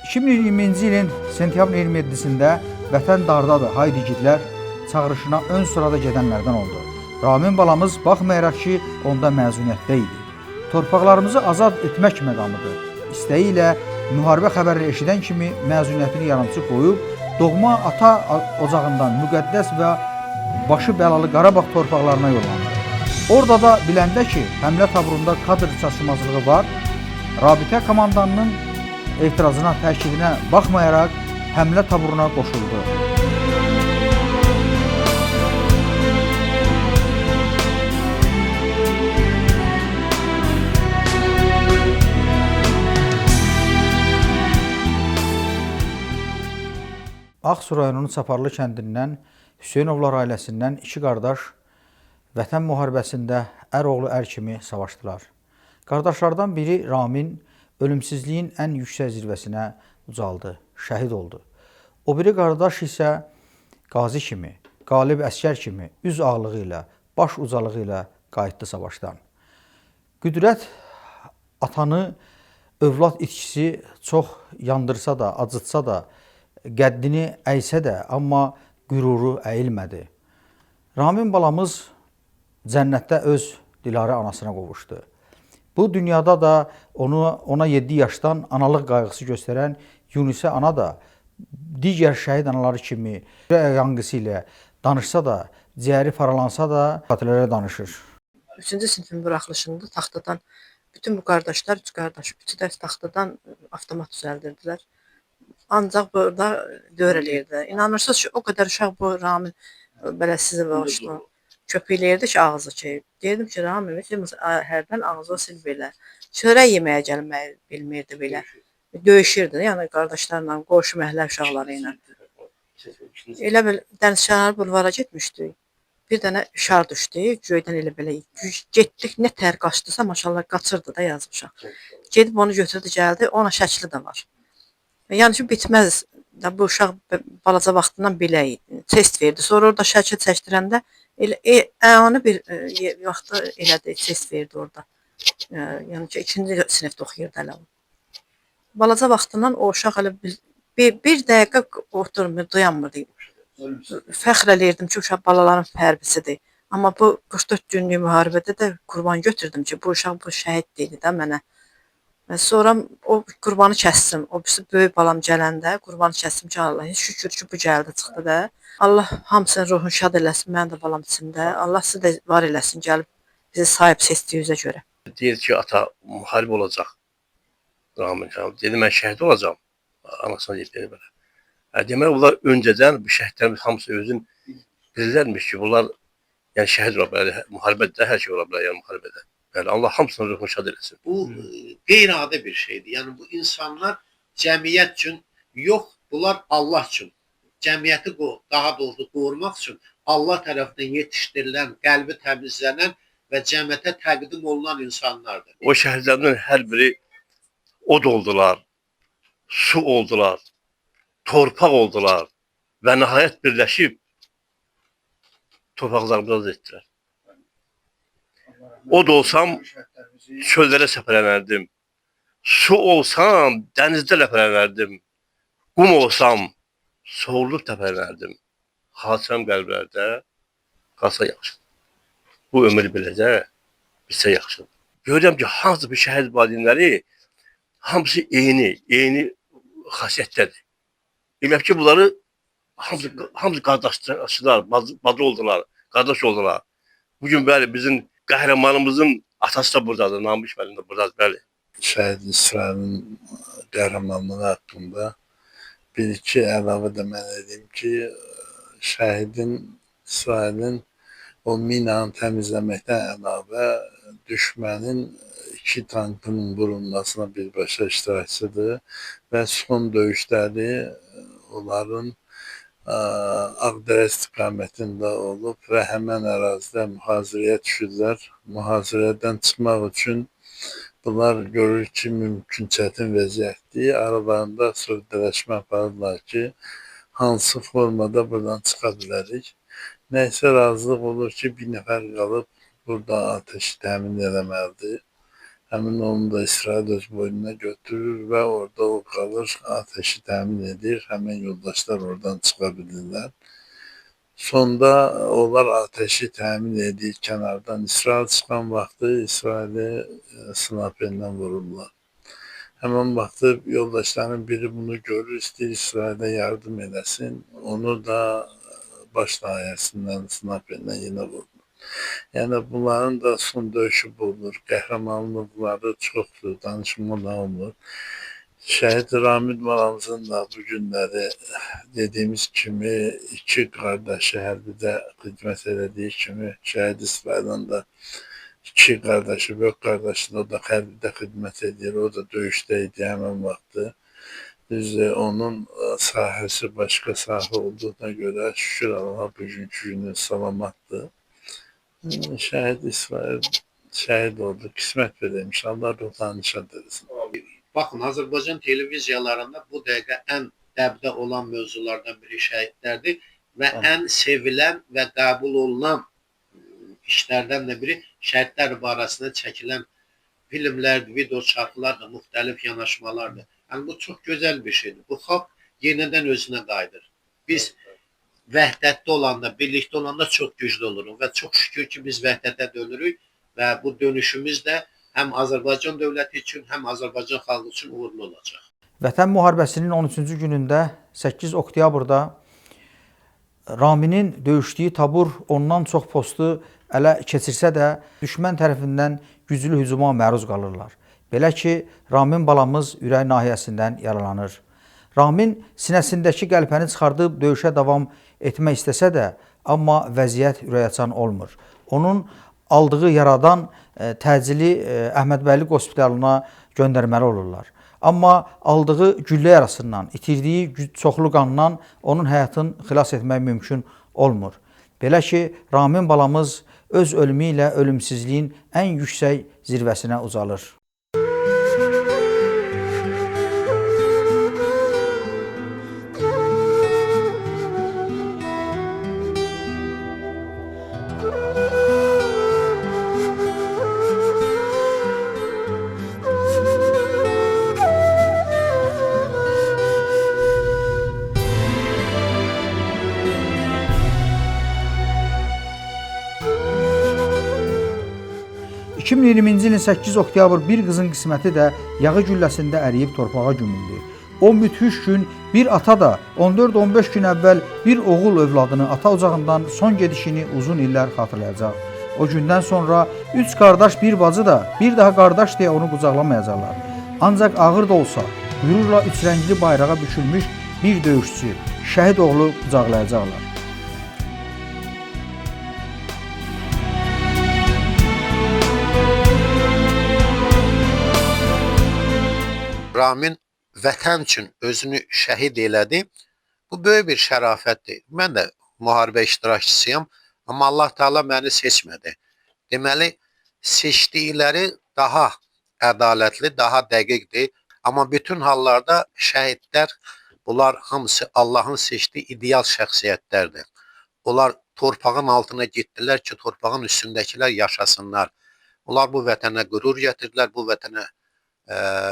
2020-ci ilin sentyabrın 27-sində Vətən dardadır, haydi igidlər çağırışına ön sırada gedənlərdən oldu. Ramin balamız baxmayaraq ki, onda məzuniyyətdə idi. Torpaqlarımızı azad etmək məqamıdır. İstəyi ilə müharibə xəbərini eşidən kimi məzuniyyətini yarımçı qoyub, doğma ata ocağından müqəddəs və başı bəlalı Qarabağ torpaqlarına yollandı. Orada da biləndə ki, həmlə taburunda kadr çatışmazlığı var, rabitə komandanının etirazına, təkidinə baxmayaraq həmlə taburuna qoşuldu. Ağsu rayonunun Çaparlı kəndindən Hüseynovlar ailəsindən iki qardaş Vətən müharibəsində əroğlu ər kimi savaşdılar. Qardaşlardan biri Ramin ölümsüzlüyün ən yüksək zirvəsinə ucaldı, şəhid oldu. O biri qardaş isə qazi kimi, qalib əskər kimi üz ağlığı ilə, baş ucalığı ilə qayıtdı savaşdan. Qüdrət atanı övlad itkisi çox yandırsa da, acıtsa da, qəddini əysə də, amma qüruru əyilmədi. Ramin balamız cənnətdə öz Dilarə anasına qovuşdu. Bu dünyada da ona 7 yaşdan analıq qayğısı göstərən Yunusə ana da digər şəhid anaları kimi yanğısı ilə danışsa da, ciyəri paralansa da qatillərə danışır. 3-cü sinifin buraxılışında taxtadan bütün bu qardaşlar, üç qardaş, üçü də taxtadan avtomat düzəldirdilər. Ancaq burada dövr eləyirdi. İnanırsınız ki, o qədər uşaq bu Ramin belə sizə bağışlı köpükləyirdi ki, ağzı ki. Deyirdim ki, Ramin, hərdən ağzını sil belə. Çörək yeməyə gəlməyi bilmirdi belə. Döyüşürdü, yəni qardaşlarla, qonşu məhəllə uşaqları ilə. Elə bil Dənizçinar bulvara getmişdik. Bir dənə şar düşdü, göydən elə belə getdik, nə tər qaçdısa, maşallah qaçırdı da yazmışaq. Gedib onu götürdü, gəldi, ona şəkli də var. Yəni ki, bitməz. Bu uşaq balaca vaxtından belə test verdi. Sonra orada şəkil çəkdirəndə ani bir vaxtda elədi, test verdi orada. Yəni ki, 2-ci sinifdə oxuyurdu hələ o. Balaca vaxtından o uşaq hələ bir dəqiqə oturmur, dayanmırdı. Fəxr eləyirdim ki, uşaq balaların hərbisidir. Amma bu 44 günlük müharibədə də qurban götürdüm ki, bu uşaq bu şəhid deyildi də mənə. Sonra o qurbanı kəsdim. O böyük balam gələndə qurbanı kəsdim ki, Allah şükür ki, bu gəldi, çıxdı da. Allah hamısının ruhunu şad eləsin, mənim də balam içində. Allah sizi də var eləsin, gəlib bizi sahib seçdiyinizə görə. Deyir ki, ata müharibə olacaq. Ramin dedi, mən şəhid olacağam. Anasına deyir belə. Demək, bunlar öncədən bu şəhidlərimiz hamısı özün bilirlərmiş ki, bunlar yəni şəhid ola bilər, müharibədə hər şey ola bilər, yəni müharibədə. Yəni Allah hamısının ruhunu şad eləsin. Bu qeyri-adi bir şeydir. Yəni bu insanlar cəmiyyət üçün yox, bunlar Allah üçün. Cəmiyyəti daha doğrusu qorumaq üçün Allah tərəfindən yetişdirilən, qəlbi təmizlənən və cəmiyyətə təqdim olunan insanlardır. O şəhidlərdən hər biri od oldular, su oldular, torpaq oldular və nəhayət birləşib torpaqlarımızı etdilər. Od olsam çöllərə səpələnərdim, su olsam dənizdə ləpələnərdim, qum olsam soğulub təpələnərdim. Xatirəm qəlblərdə qalsa yaxşıdır. Bu ömür beləcə bizə yaxşıdır. Görürəm ki, hansı bir şəhid valideynləri hamısı eyni xasiyyətdədir. Demək ki, bunları hamısı qardaşlar, bacı oldular, qardaş oldular. Bugün bəli, bizim qəhrəmanımızın atası da buradadır, Namiş müəllim də buradadır, bəli. Şəhid İsrailin qəhrəmanlığı haqqında bir-iki əlavə də mən edeyim ki, şəhidin İsrailin o minanı təmizləməkdən əlavə düşmənin 2 tankının vurulmasına birbaşa iştirakçıdır və son döyüşləri onların Ağdərə istiqamətində olub və həmən ərazidə mühazirəyə düşürlər. Mühazirədən çıxmaq üçün bunlar görür ki, mümkün çətin vəziyyətdir. Aralarında sövdələşmə aparırlar ki, hansı formada buradan çıxa bilərik. Nəysə razılıq olur ki, bir nəfər qalıb burada ateşi təmin eləməlidir. Həmin onu da İsrail öz boynuna götürür və orada o qalır, ateşi təmin edir. Həmin yoldaşlar oradan çıxa bilirlər. Sonda onlar ateşi təmin edir kənardan. İsrail çıxan vaxtı İsraili snaperlə vururlar. Həmin vaxtı yoldaşların biri bunu görür, istəyir İsrailə yardım eləsin. Onu da baş nahiyəsindən snaperlə yenə vurur. Yəni bunların da son döyüşü bu olur. Qəhrəmanlıqları çoxdur, danışmaq olmur. Şəhid Ramil Balamızın da bu günləri dediyimiz kimi iki qardaşı hərbidə xidmət elədiyi kimi Şəhid İsrailin də iki qardaşı, böyük qardaşı da o da hərbidə xidmət edir. O da döyüşdə idi həmin vaxtı. Düzdür, onun sahəsi başqa sahə olduğuna görə şükür Allaha bugünkü günü salamatdır. Şəhid İsrail şəhid oldu. Qismət vermiş. Allah ruhlarını şad etsin. Baxın, Azərbaycan televiziyalarında bu dəqiqə ən dəbdə olan mövzulardan biri şəhidlərdir və ən sevilən və qəbul olunan işlərdən də biri şəhidlər barəsində çəkilən filmlərdir, video çarxlardır, müxtəlif yanaşmalardır. Yəni bu çox gözəl bir şeydir. Bu xalq yenidən özünə qayıdır. Biz vəhdətdə olanda, birlikdə olanda çox güclü oluruq və çox şükür ki, biz vəhdətə dönürük və bu dönüşümüz də həm Azərbaycan dövləti üçün, həm Azərbaycan xalqı üçün uğurlu olacaq. Vətən müharibəsinin 13-cü günündə 8 oktyabrda Raminin döyüşdüyü tabur ondan çox postu ələ keçirsə də düşmən tərəfindən güclü hücuma məruz qalırlar. Belə ki, Ramin balamız ürək nahiyəsindən yaralanır. Ramin sinəsindəki qəlpəni çıxardıb döyüşə davam etmək istəsə də, amma vəziyyət ürəkaçan olmur. Onun aldığı yaradan təcili Əhmədbəyli Hospitalına göndərməli olurlar. Amma aldığı güllə yarasından, itirdiyi çoxlu qandan onun həyatını xilas etmək mümkün olmur. Belə ki, Ramin balamız öz ölümü ilə ölümsüzlüyün ən yüksək zirvəsinə ucalır. ...2020-ci ilin 8 oktyabr bir qızın qisməti də yağı gülləsində əriyib torpağa gömüldü. O müthiş gün bir ata da 14-15 gün əvvəl bir oğul övladını ata ocağından son gedişini uzun illər xatırlayacaq. O gündən sonra 3 qardaş bir bacı da bir daha qardaş deyə onu qucaqlamayacaqlar. Ancaq ağır da olsa qürurla üç rəngli bayrağa bükülmüş bir döyüşçü, şəhid oğlu qucaqlayacaqlar. Ramin vətən üçün özünü şəhid elədi. Bu böyük bir şərafətdir. Mən də müharibə iştirakçısıyam, amma Allah Teala məni seçmədi. Deməli, seçdikləri daha ədalətli, daha dəqiqdir. Amma bütün hallarda şəhidlər, bunlar hamısı Allahın seçdiyi ideal şəxsiyyətlərdir. Onlar torpağın altına getdilər ki, torpağın üstündəkilər yaşasınlar. Onlar bu vətənə qürur gətirdilər, bu vətənə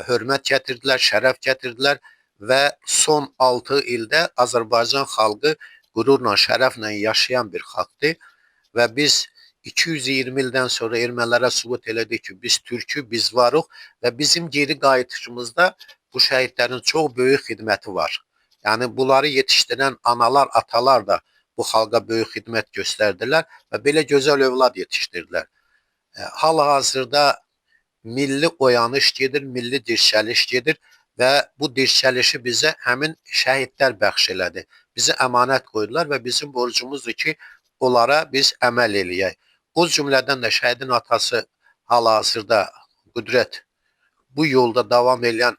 hörmət gətirdilər, şərəf gətirdilər və son 6 ildə Azərbaycan xalqı qürurla, şərəflə yaşayan bir xalqdır və biz 220 ildən sonra ermənilərə sübut elədik ki, biz türkü, biz varıq və bizim geri qayıtışımızda bu şəhidlərin çox böyük xidməti var. Yəni bunları yetişdirən analar, atalar da bu xalqa böyük xidmət göstərdilər və belə gözəl övlad yetişdirdilər. Hal-hazırda milli oyanış gedir, milli dirçəliş gedir və bu dirçəlişi bizə həmin şəhidlər bəxş elədi. Bizə əmanət qoydular və bizim borcumuzdur ki, onlara biz əməl eləyək. O cümlədən də şəhidin atası hal-hazırda Qüdrət bu yolda davam edən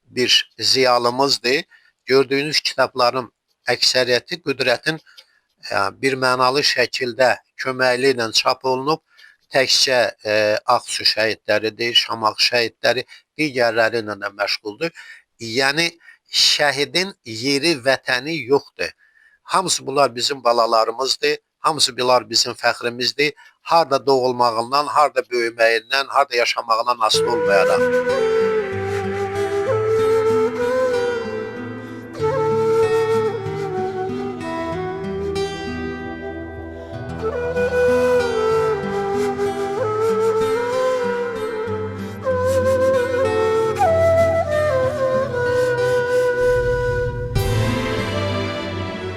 bir ziyalımızdır. Gördüyünüz kitabların əksəriyyəti Qüdrətin bir mənalı şəkildə köməkli ilə çap olunub. Təkcə Ağsu şəhidləridir, Şamaxı şəhidləri, digərləri ilə də məşğuldur. Yəni, şəhidin yeri, vətəni yoxdur. Hamısı bunlar bizim balalarımızdır Hamısı bunlar bizim fəxrimizdir. Harda doğulmağından, harda böyüməyindən, harda yaşamağından asılı olmayaraq.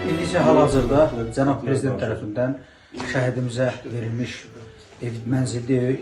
İndi isə hal-hazırda cənab prezident tərəfindən şəhidimizə verilmiş ev mənzildir.